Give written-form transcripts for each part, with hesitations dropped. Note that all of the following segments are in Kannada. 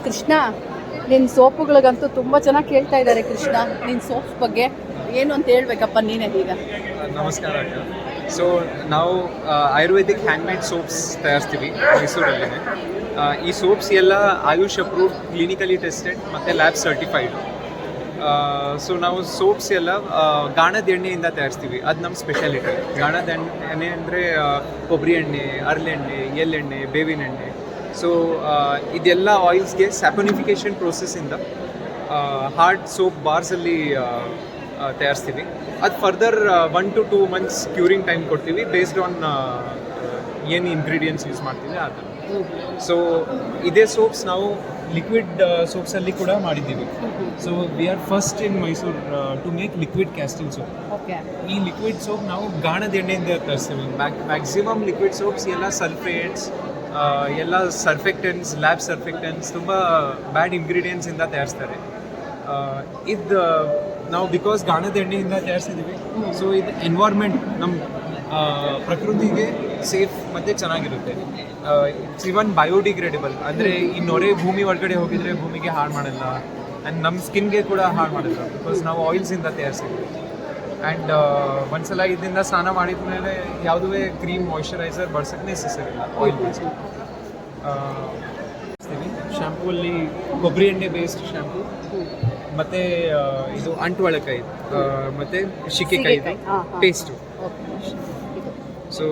ಕೃಷ್ಣ, ನಿನ್ನ ಸೋಪುಗಳಿಗಂತೂ ತುಂಬ ಚೆನ್ನಾಗಿ ಕೇಳ್ತಾ ಇದ್ದಾರೆ. ಕೃಷ್ಣ, ನಿನ್ನ ಸೋಪ್ಸ್ ಬಗ್ಗೆ ಏನು ಅಂತ ಹೇಳ್ಬೇಕಪ್ಪ ನೀನೇ ಈಗ. ನಮಸ್ಕಾರ ಅಕ್ಕ. ಸೊ ನಾವು ಆಯುರ್ವೇದಿಕ್ ಹ್ಯಾಂಡ್ಮೇಡ್ ಸೋಪ್ಸ್ ತಯಾರಿಸ್ತೀವಿ ಮೈಸೂರಲ್ಲೇ. ಈ ಸೋಪ್ಸ್ ಎಲ್ಲ ಆಯುಷ್ ಅಪ್ರೂವ್ಡ್, ಕ್ಲಿನಿಕಲಿ ಟೆಸ್ಟೆಡ್ ಮತ್ತು ಲ್ಯಾಬ್ ಸರ್ಟಿಫೈಡ್. ಸೊ ನಾವು ಸೋಪ್ಸ್ ಎಲ್ಲ ಗಾಣದ ಎಣ್ಣೆಯಿಂದ ತಯಾರಿಸ್ತೀವಿ. ಅದು ನಮ್ಮ ಸ್ಪೆಷಾಲಿಟಿ. ಗಾಣದ ಎಣ್ಣೆ ಅಂದರೆ ಕೊಬ್ಬರಿ ಎಣ್ಣೆ, ಹರಳೆಣ್ಣೆ, ಎಳ್ಳೆಣ್ಣೆ, ಬೇವಿನ ಎಣ್ಣೆ. ಸೊ ಇದೆಲ್ಲ ಆಯಿಲ್ಸ್ಗೆ ಸ್ಯಾಪೋನಿಫಿಕೇಷನ್ ಪ್ರೋಸೆಸ್ಸಿಂದ ಹಾರ್ಡ್ ಸೋಪ್ ಬಾರ್ಸಲ್ಲಿ ತಯಾರಿಸ್ತೀವಿ. ಅದು further 1 to 2 months curing time ಕೊಡ್ತೀವಿ ಬೇಸ್ಡ್ ಆನ್ ಏನು ಇಂಗ್ರೀಡಿಯೆಂಟ್ಸ್ ಯೂಸ್ ಮಾಡ್ತೀವಿ ಆ ಥರ. ಸೊ ಇದೇ ಸೋಪ್ಸ್ ನಾವು ಲಿಕ್ವಿಡ್ ಸೋಪ್ಸಲ್ಲಿ ಕೂಡ ಮಾಡಿದ್ದೀವಿ. So we are first in Mysuru to make liquid casting soap. ಈ ಲಿಕ್ವಿಡ್ ಸೋಪ್ ನಾವು ಗಾಣದ ಎಣ್ಣೆಯಿಂದ ತರಿಸ್ತೀವಿ. ಮ್ಯಾಕ್ಸಿಮಮ್ ಲಿಕ್ವಿಡ್ ಸೋಪ್ಸ್ ಎಲ್ಲ ಸಲ್ಫೇಟ್ಸ್, ಎಲ್ಲ ಸರ್ಫೆಕ್ಟೆನ್ಸ್, ಲ್ಯಾಬ್ ಸರ್ಫೆಕ್ಟೆನ್ಸ್, ತುಂಬ ಬ್ಯಾಡ್ ಇಂಗ್ರೀಡಿಯೆಂಟ್ಸಿಂದ ತಯಾರಿಸ್ತಾರೆ. ಇದು ನಾವು ಬಿಕಾಸ್ ಗಾಣದ ಎಣ್ಣೆಯಿಂದ ತಯಾರಿಸಿದ್ದೀವಿ. ಸೊ ಇದು ಎನ್ವೈರ್ಮೆಂಟ್ ನಮ್ಮ ಪ್ರಕೃತಿಗೆ ಸೇಫ್ ಮತ್ತು ಚೆನ್ನಾಗಿರುತ್ತೆ. ಇಟ್ಸ್ ಇವನ್ ಬಯೋಡಿಗ್ರೇಡೇಬಲ್, ಅಂದರೆ ಈ ನೊರೆ ಭೂಮಿ ಒಳಗಡೆ ಹೋಗಿದರೆ ಭೂಮಿಗೆ ಹಾಳು ಮಾಡಲ್ಲ, ಆ್ಯಂಡ್ ನಮ್ಮ ಸ್ಕಿನ್ಗೆ ಕೂಡ ಹಾಳು ಮಾಡಲ್ಲ ಬಿಕಾಸ್ ನಾವು ಆಯಿಲ್ಸಿಂದ ತಯಾರಿಸಿದ್ವಿ. ಆ್ಯಂಡ್ ಒಂದ್ಸಲ ಇದರಿಂದ ಸ್ನಾನ ಮಾಡಿದ ಮೇಲೆ ಯಾವುದೇ ಕ್ರೀಮ್, ಮಾಯ್ಶ್ಚರೈಸರ್ ಬಳಸೋಕ್ಕೆ ನೆಸೆಸರಿ ಇಲ್ಲ. ಆಯಿಲ್ ಬಳಸ್ತೀವಿ. ಶ್ಯಾಂಪೂಲ್ಲಿ ಕೊಬ್ಬರಿ ಎಣ್ಣೆ ಬೇಸ್ಡ್ ಶ್ಯಾಂಪೂ, ಮತ್ತು ಇದು ಅಂಟುವಳಕಾಯಿ ಮತ್ತು ಶಿಕೆಕಾಯಿ ಪೇಸ್ಟು. ಸೊ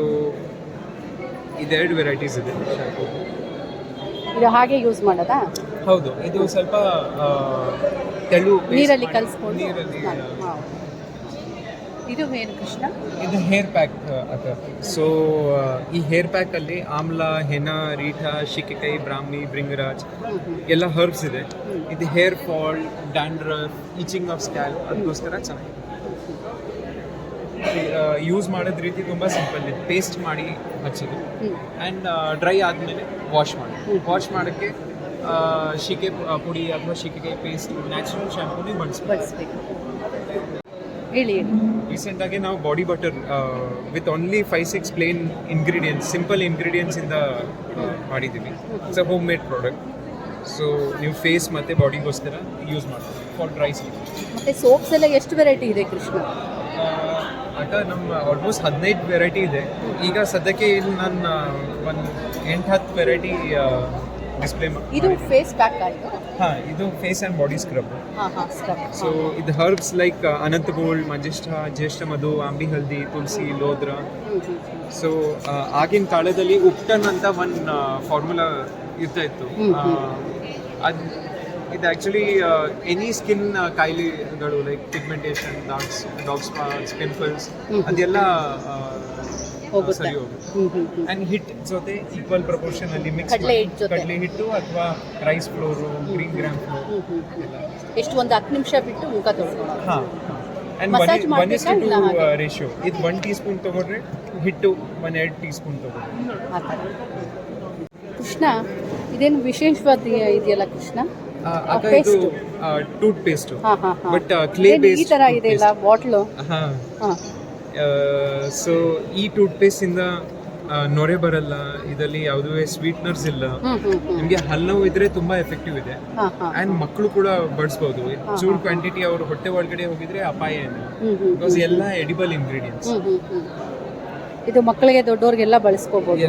ಇದೆರಡು ವೆರೈಟೀಸ್ ಇದೆ ಶ್ಯಾಂಪೂ. ಇದು ಹಾಗೆ ಯೂಸ್ ಮಾಡೋದಾ? ಹೌದು. ಇದು ಸ್ವಲ್ಪ ತೆಳು ನೀರಲ್ಲಿ ಕಲಿಸ್ಕೊಂಡು. ನೀರಲ್ಲಿ. ಇದು ಏನು ಕೃಷ್ಣ? ಇದು ಹೇರ್ ಪ್ಯಾಕ್ ಅಕ್ಕ. ಸೊ ಈ ಹೇರ್ ಪ್ಯಾಕಲ್ಲಿ ಆಮ್ಲ, ಹೆನ, ರೀಠ, ಶಿಕೆಕಾಯಿ, ಬ್ರಾಹ್ಮಿ, ಭೃಂಗರಾಜ್ ಎಲ್ಲ ಹರ್ಬ್ಸ್ ಇದೆ. ಇದು hair fall, dandruff, itching of scalp ಅದಕ್ಕೋಸ್ಕರ ಚೆನ್ನಾಗಿದೆ. ಯೂಸ್ ಮಾಡೋದ ರೀತಿ ತುಂಬ ಸಿಂಪಲ್ ಇದೆ. ಪೇಸ್ಟ್ ಮಾಡಿ ಹಚ್ಚೋದು ಆ್ಯಂಡ್ ಡ್ರೈ ಆದಮೇಲೆ ವಾಶ್ ಮಾಡೋಕ್ಕೆ ಶಿಕೆ ಪುಡಿ ಅಥವಾ ಶಿಕೆಕಾಯಿ ಪೇಸ್ಟ್, ನ್ಯಾಚುರಲ್ ಶ್ಯಾಂಪೂನೇ ಬಳಸ್ಬೇಕು. ಹೇಳಿ. ರೀಸೆಂಟಾಗಿ ನಾವು body butter with only 5-6 plain ingredients, simple ಇಂಗ್ರೀಡಿಯೆಂಟ್ಸಿಂದ ಮಾಡಿದ್ದೀವಿ. It's a homemade product. So ನೀವು ಫೇಸ್ ಮತ್ತು ಬಾಡಿಗೋಸ್ಕರ ಯೂಸ್ ಮಾಡ್ತೀವಿ ಫಾರ್ ಡ್ರೈ ಸ್ಕಿನ್. ಮತ್ತು ಸೋಪ್ಸ್ ಎಲ್ಲ ಎಷ್ಟು ವೆರೈಟಿ ಇದೆ ಕೃಷ್ಣ? ಅಕ್ಕ ನಮ್ಮ ಆಲ್ಮೋಸ್ಟ್ 15 ವೆರೈಟಿ ಇದೆ. ಈಗ ಸದ್ಯಕ್ಕೆ ಇಲ್ಲಿ ನಾನು ಒಂದು 8-10 ವೆರೈಟಿ ಡಿಸ್ಪ್ಲೇ ಮಾಡಿ. ಇದು ಫೇಸ್ ಪ್ಯಾಕ್ ಆಯಿತು? ಹಾಂ, ಇದು face and body scrub. Scrub. So ಇದು ಹರ್ಬ್ಸ್ ಲೈಕ್ ಅನಂತ ಗೋಲ್ಡ್, ಮಂಜಿಷ್ಠ, ಜ್ಯೇಷ್ಠ ಮಧು, ಆಂಬಿ ಹಲ್ದಿ, ತುಳಸಿ, ಲೋದ್ರ. ಸೊ ಆಗಿನ ಕಾಲದಲ್ಲಿ ಉಪ್ಟನ್ ಅಂತ ಒಂದು ಫಾರ್ಮುಲಾ ಇರ್ತಾ ಇತ್ತು. ಅದು ಇದು ಆ್ಯಕ್ಚುಲಿ ಎನಿ ಸ್ಕಿನ್ ಕಾಯಿಲೆಗಳು like pigmentation, dark spots, pimples ಅದೆಲ್ಲ ಸರಿ ಹೋಗುತ್ತೆ. ಆ್ಯಂಡ್ ಹಿಟ್ ಜೊತೆ ಈಕ್ವಲ್ ಪ್ರಪೋರ್ಷನ್ ಅಲ್ಲಿ ಮಿಕ್ಸ್ ಕಡಲೆ ಹಿಟ್ಟು ಅಥವಾ rice flour, green gram flour ಎಲ್ಲ ಎಷ್ಟು ಒಂದು 10 ನಿಮಿಷ ಬಿಟ್ಟು ಮುಖ ತೊಳ್ಕೊಳ್ಳೋದು. ಹಾಂ. And 1:2 ratio. ಇದು 1 ಟೀಸ್ಪೂನ್ ತೊಗೊಂಡ್ರೆ ಹಿಟ್ಟು 1-2 ಟೀಸ್ಪೂನ್ ತೊಗೊಂಡ್ರೆ. ಕೃಷ್ಣ, ಇದೇನು ವಿಶೇಷವಾದ ಇದೆಯಲ್ಲ ಕೃಷ್ಣ? ಇದು tooth paste but clay based. ಈ ತರ ಇದೆ ಇಲ್ಲ ಬಾಟ್ಲು? ಸೊ ಈ ಟೂತ್ ಪೇಸ್ಟ್ ಇಂದ ನೊರೆ ಬರಲ್ಲ, ಇದರಲ್ಲಿ ಯಾವುದೇ ಸ್ವೀಟ್ನರ್ಸ್ ಇಲ್ಲ. ನಿಮಗೆ ಹಲ್ಲವು ಇದ್ರೆ ತುಂಬಾ ಎಫೆಕ್ಟಿವ್ ಇದೆ. ಅಂಡ್ ಮಕ್ಕಳು ಕೂಡ ಬಳಸಬಹುದು. ಚೂರ್ ಕ್ವಾಂಟಿಟಿ ಅವ್ರ ಹೊಟ್ಟೆ ಒಳಗಡೆ ಹೋಗಿದ್ರೆ ಅಪಾಯ ಏನಿಲ್ಲ ಬಿಕಾಸ್ ಎಲ್ಲ ಎಡಿಬಲ್ ಇಂಗ್ರೀಡಿಯೆಂಟ್ಸ್. ಇದು ಮಕ್ಕಳಿಗೆ ದೊಡ್ಡವ್ರಿಗೆಲ್ಲ ಬಳಸ್ಕೋಬಹುದು.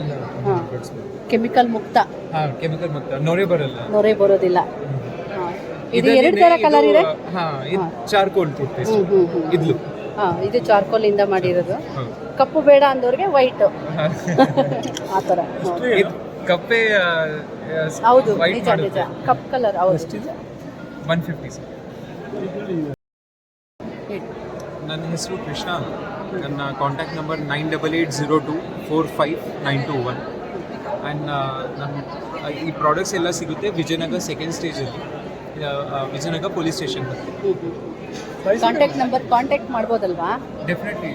ಕೆಮಿಕಲ್ ಮುಕ್ತ. ಕೆಮಿಕಲ್ ಮುಕ್ತ, ನೊರೆ ಬರೋದಿಲ್ಲ. ಇದು 2 ತರ ಕಲರ್ ಇದೆ. ಇದು ಚಾರ್ಕೋಲ್ ಟೂತ್ ಪೇಸ್ಟ್. ಇದು ಚಾರ್ಕೋಲ್ ಇಂದ ಮಾಡಿರೋದು. ಕಪ್ಪು ಬೇಡ ಅಂದವ್ರಿಗೆ ವೈಟ್ ಆ ಥರ. ಕಪ್ಪೆ ಹೌದು, ನಿಜ ಕಪ್ ಕಲರ್. ಹೌದು. 150 ಸರ್. ನನ್ನ ಹೆಸರು ಕೃಷ್ಣ. ನನ್ನ ಕಾಂಟ್ಯಾಕ್ಟ್ ನಂಬರ್ 9880245921. ಆ್ಯಂಡ್ ನನ್ನ ಈ ಪ್ರಾಡಕ್ಟ್ಸ್ ಎಲ್ಲ ಸಿಗುತ್ತೆ ವಿಜಯನಗರ 2nd ಸ್ಟೇಜಲ್ಲಿ, ವಿಜಯನಗರ ಪೊಲೀಸ್ ಸ್ಟೇಷನ್. ಕಾಂಟ್ಯಾಕ್ಟ್ ಮಾಡ್ಬೋದಲ್ವಾ? ಡೆಫಿನೆಟ್ಲಿ.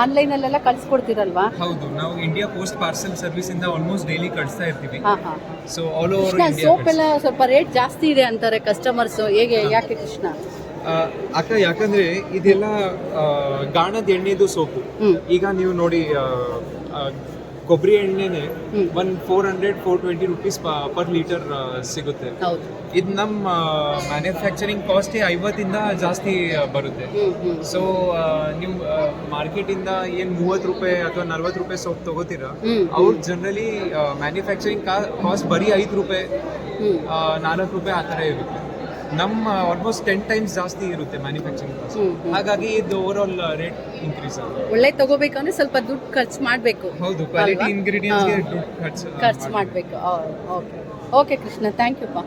ಆನ್ಲೈನಲ್ಲೆಲ್ಲ ಕಳಿಸ್ಕೊಡ್ತೀರಲ್ವಾ? ಹೌದು, ನಾವು ಇಂಡಿಯಾ ಪೋಸ್ಟ್ ಪಾರ್ಸಲ್ ಸರ್ವಿಸ್ ಇಂದ ಆಲ್ಮೋಸ್ಟ್ ಡೈಲಿ ಕಳಿಸ್ತಾ ಇರ್ತೀವಿ. So all over India. Soap ಎಲ್ಲ ಸ್ವಲ್ಪ ರೇಟ್ ಜಾಸ್ತಿ ಇದೆ ಅಂತಾರೆ ಕಸ್ಟಮರ್ಸ್. ಯಾಕೆ ಕೃಷ್ಣ? ಅಕ್ಕ, ಯಾಕಂದ್ರೆ ಇದೆಲ್ಲ ಗಾಣದ ಎಣ್ಣೆದು ಸೋಪು. ಈಗ ನೀವು ನೋಡಿ ಕೊಬ್ಬರಿ ಎಣ್ಣೆನೆ ಹ್ಮ್. ಒಂದು 400-420 ರುಪೀಸ್ ಪರ್ ಲೀಟರ್ ಸಿಗುತ್ತೆ. ಹೌದು. ಇದು ನಮ್ಮ ಮ್ಯಾನುಫ್ಯಾಕ್ಚರಿಂಗ್ ಕಾಸ್ಟ್ 50ಇಂದ ಜಾಸ್ತಿ ಬರುತ್ತೆ. ಸೊ ನೀವು ಮಾರ್ಕೆಟಿಂದ ಏನು 30 ರೂಪಾಯಿ ಅಥವಾ 40 ರೂಪಾಯಿ ಸೋಪ್ ತಗೋತೀರಾ, ಅವ್ರು ಜನರಲಿ ಮ್ಯಾನುಫ್ಯಾಕ್ಚರಿಂಗ್ ಕಾಸ್ಟ್ ಬರೀ 5 ರೂಪಾಯಿ 4 ರೂಪಾಯಿ ಆ ಥರ ಇರುತ್ತೆ. ನಮ್ಮ ಆಲ್ಮೋಸ್ಟ್ 10 ಟೈಮ್ಸ್ ಜಾಸ್ತಿ ಇರುತ್ತೆ ಮ್ಯಾನುಫ್ಯಾಕ್ಚರಿಂಗ್ ಕಾಸ್ಟ್. ಹಾಗಾಗಿ ಇದು ಓವರ್ ಆಲ್ ರೇಟ್ ಇನ್ಕ್ರೀಸ್ ಆಗುತ್ತೆ. ಒಳ್ಳೆ ತಗೋಬೇಕಂದ್ರೆ ಸ್ವಲ್ಪ ದುಡ್ಡು ಖರ್ಚು ಮಾಡಬೇಕು. ಹೌದು, ಕ್ವಾಲಿಟಿ ಅಲ್ವಾ? ಇಂಗ್ರೀಡಿಯೆಂಟ್ಸ್ಗೆ ದುಡ್ಡು ಖರ್ಚು ಮಾಡಬೇಕು. Okay okay Krishna, thank you ಪಾ.